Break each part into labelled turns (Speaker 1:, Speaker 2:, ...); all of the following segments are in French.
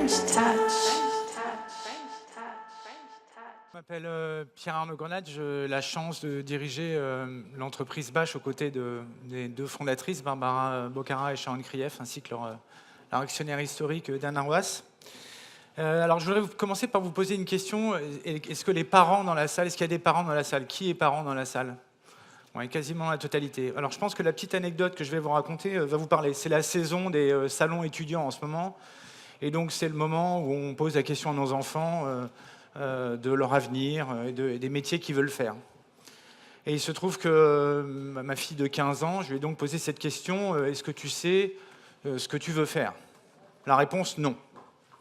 Speaker 1: Je m'appelle Pierre-Arnaud Grenade, j'ai la chance de diriger l'entreprise Bash aux côtés des deux fondatrices, Barbara Bocara et Sharon Krief, ainsi que leur actionnaire historique, Dan Arwas. Alors je voudrais commencer par vous poser une question. Est-ce que les parents dans la salle, est-ce qu'il y a des parents dans la salle? Qui est parent dans la salle? Oui, quasiment la totalité. Alors je pense que la petite anecdote que je vais vous raconter va vous parler. C'est la saison des salons étudiants en ce moment. Et donc c'est le moment où on pose la question à nos enfants de leur avenir et des métiers qu'ils veulent faire. Et il se trouve que ma fille de 15 ans, je lui ai donc posé cette question, est-ce que tu sais ce que tu veux faire? La réponse, non.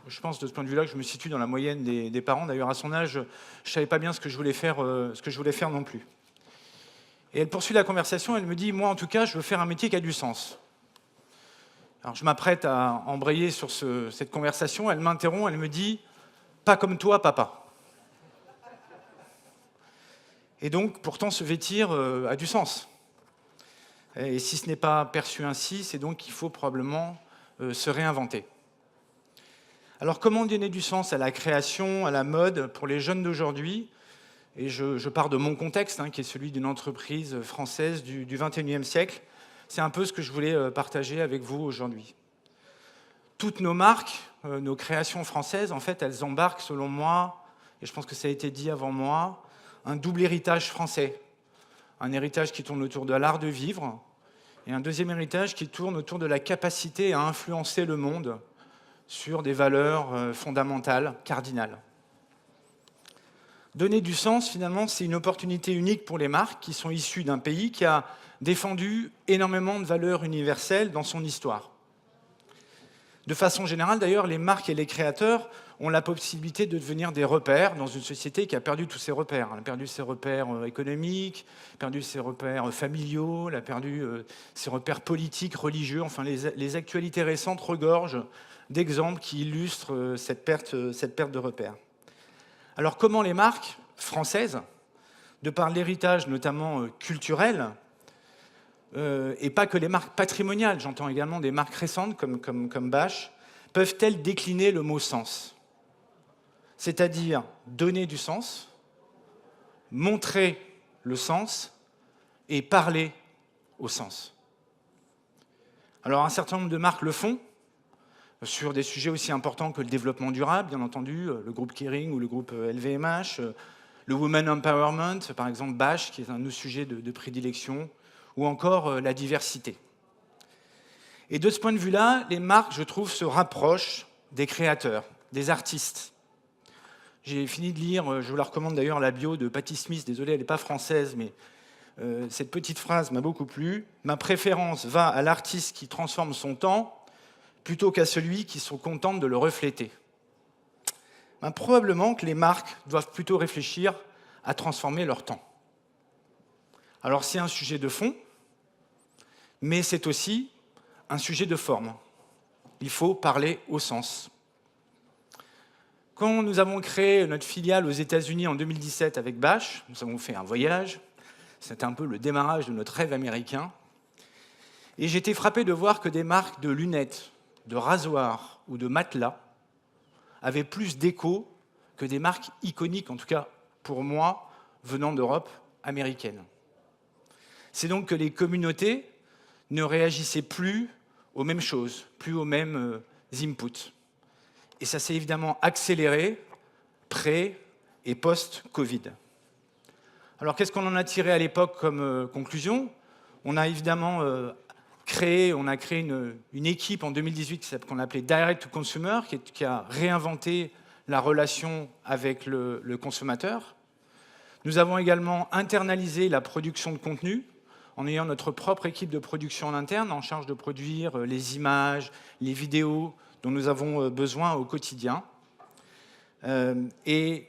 Speaker 1: Je pense de ce point de vue-là que je me situe dans la moyenne des parents. D'ailleurs, à son âge, je ne savais pas bien ce que je voulais faire non plus. Et elle poursuit la conversation, elle me dit, moi en tout cas, je veux faire un métier qui a du sens. Alors je m'apprête à embrayer sur cette conversation, elle m'interrompt, elle me dit, pas comme toi, papa. Et donc, pourtant, se vêtir a du sens. Et si ce n'est pas perçu ainsi, c'est donc qu'il faut probablement se réinventer. Alors, comment donner du sens à la création, à la mode, pour les jeunes d'aujourd'hui? Et je pars de mon contexte, qui est celui d'une entreprise française du XXIe siècle. C'est un peu ce que je voulais partager avec vous aujourd'hui. Toutes nos marques, nos créations françaises, en fait, elles embarquent, selon moi, et je pense que ça a été dit avant moi, un double héritage français. Un héritage qui tourne autour de l'art de vivre, et un deuxième héritage qui tourne autour de la capacité à influencer le monde sur des valeurs fondamentales, cardinales. Donner du sens, finalement, c'est une opportunité unique pour les marques qui sont issues d'un pays qui a défendu énormément de valeurs universelles dans son histoire. De façon générale, d'ailleurs, les marques et les créateurs ont la possibilité de devenir des repères dans une société qui a perdu tous ses repères. Elle a perdu ses repères économiques, perdu ses repères familiaux, elle a perdu ses repères politiques, religieux. Enfin, les actualités récentes regorgent d'exemples qui illustrent cette perte de repères. Alors comment les marques françaises, de par l'héritage notamment culturel, et pas que les marques patrimoniales, j'entends également des marques récentes comme Bash, peuvent-elles décliner le mot sens? C'est-à-dire donner du sens, montrer le sens et parler au sens. Alors un certain nombre de marques le font, sur des sujets aussi importants que le développement durable, bien entendu, le groupe Kering ou le groupe LVMH, le Women Empowerment, par exemple Bash, qui est un de nos sujets de prédilection, ou encore la diversité. Et de ce point de vue-là, les marques, je trouve, se rapprochent des créateurs, des artistes. J'ai fini de lire, je vous la recommande d'ailleurs, la bio de Patti Smith, désolé, elle n'est pas française, mais cette petite phrase m'a beaucoup plu. « Ma préférence va à l'artiste qui transforme son temps plutôt qu'à celui qui se contente de le refléter. » Probablement que les marques doivent plutôt réfléchir à transformer leur temps. Alors c'est un sujet de fond, mais c'est aussi un sujet de forme. Il faut parler au sens. Quand nous avons créé notre filiale aux États-Unis en 2017 avec Bash, nous avons fait un voyage. C'était un peu le démarrage de notre rêve américain. Et j'ai été frappé de voir que des marques de lunettes, de rasoirs ou de matelas avaient plus d'écho que des marques iconiques, en tout cas pour moi, venant d'Europe américaine. C'est donc que les communautés ne réagissaient plus aux mêmes choses, plus aux mêmes inputs. Et ça s'est évidemment accéléré pré- et post-Covid. Alors qu'est-ce qu'on en a tiré à l'époque comme conclusion? On a évidemment créé une équipe en 2018 qu'on appelait Direct to Consumer, qui a réinventé la relation avec le consommateur. Nous avons également internalisé la production de contenu en ayant notre propre équipe de production en interne en charge de produire les images, les vidéos dont nous avons besoin au quotidien. Et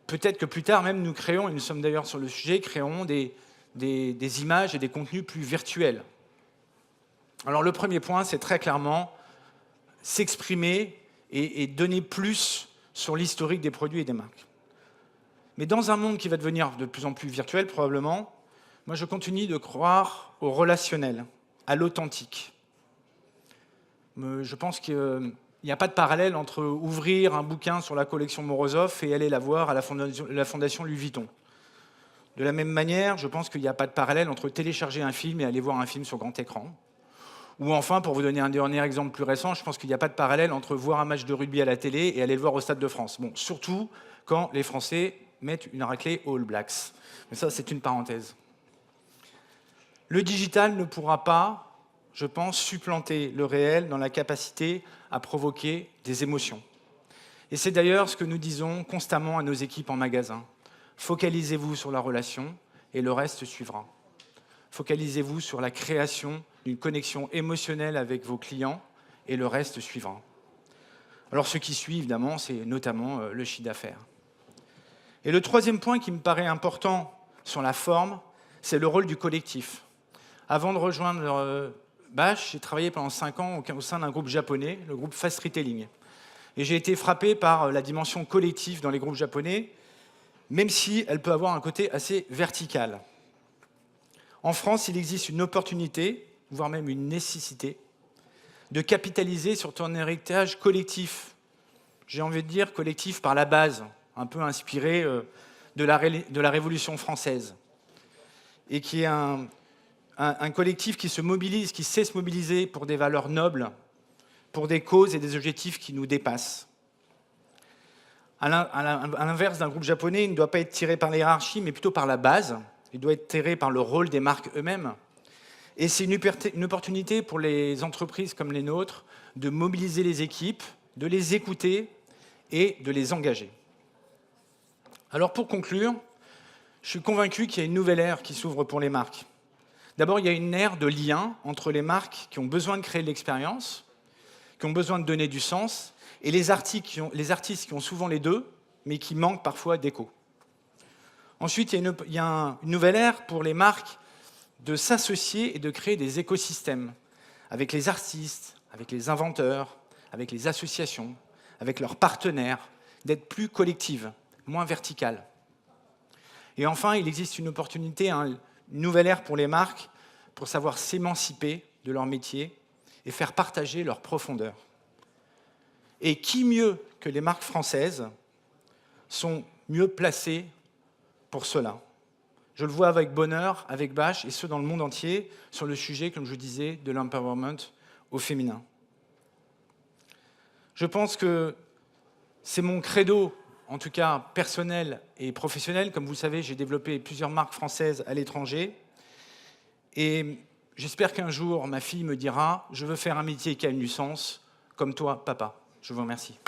Speaker 1: peut-être que plus tard même nous créons, et nous sommes d'ailleurs sur le sujet, créerons des images et des contenus plus virtuels. Alors le premier point, c'est très clairement s'exprimer et donner plus sur l'historique des produits et des marques. Mais dans un monde qui va devenir de plus en plus virtuel probablement, moi je continue de croire au relationnel, à l'authentique. Je pense que il n'y a pas de parallèle entre ouvrir un bouquin sur la collection Morozov et aller la voir à la fondation Louis Vuitton. De la même manière, je pense qu'il n'y a pas de parallèle entre télécharger un film et aller voir un film sur grand écran. Ou enfin, pour vous donner un dernier exemple plus récent, je pense qu'il n'y a pas de parallèle entre voir un match de rugby à la télé et aller le voir au Stade de France. Bon, surtout quand les Français mettent une raclée aux All Blacks. Mais ça, c'est une parenthèse. Le digital ne pourra pas, je pense, supplanter le réel dans la capacité à provoquer des émotions. Et c'est d'ailleurs ce que nous disons constamment à nos équipes en magasin. Focalisez-vous sur la relation et le reste suivra. Focalisez-vous sur la création d'une connexion émotionnelle avec vos clients et le reste suivra. Alors ce qui suit, évidemment, c'est notamment le chiffre d'affaires. Et le troisième point qui me paraît important sur la forme, c'est le rôle du collectif. Avant de rejoindre Bash, j'ai travaillé pendant 5 ans au sein d'un groupe japonais, le groupe Fast Retailing. Et j'ai été frappé par la dimension collective dans les groupes japonais, même si elle peut avoir un côté assez vertical. En France, il existe une opportunité, voire même une nécessité, de capitaliser sur ton héritage collectif. J'ai envie de dire collectif par la base, un peu inspiré de la Révolution française, et qui est un collectif qui se mobilise, qui sait se mobiliser pour des valeurs nobles, pour des causes et des objectifs qui nous dépassent. À l'inverse d'un groupe japonais, il ne doit pas être tiré par la hiérarchie, mais plutôt par la base. Il doit être tiré par le rôle des marques eux-mêmes. Et c'est une opportunité pour les entreprises comme les nôtres de mobiliser les équipes, de les écouter et de les engager. Alors pour conclure, je suis convaincu qu'il y a une nouvelle ère qui s'ouvre pour les marques. D'abord, il y a une ère de lien entre les marques qui ont besoin de créer de l'expérience, qui ont besoin de donner du sens, et les artistes qui ont souvent les deux, mais qui manquent parfois d'écho. Ensuite, il y a une nouvelle ère pour les marques de s'associer et de créer des écosystèmes avec les artistes, avec les inventeurs, avec les associations, avec leurs partenaires, d'être plus collectives, moins verticales. Et enfin, il existe une opportunité, une nouvelle ère pour les marques pour savoir s'émanciper de leur métier et faire partager leur profondeur. Et qui mieux que les marques françaises sont mieux placées pour cela? Je le vois avec bonheur, avec Bash, et ceux dans le monde entier, sur le sujet, comme je disais, de l'empowerment au féminin. Je pense que c'est mon credo, en tout cas personnel et professionnel. Comme vous le savez, j'ai développé plusieurs marques françaises à l'étranger. Et j'espère qu'un jour, ma fille me dira « Je veux faire un métier qui a du sens, comme toi, papa ». Je vous remercie.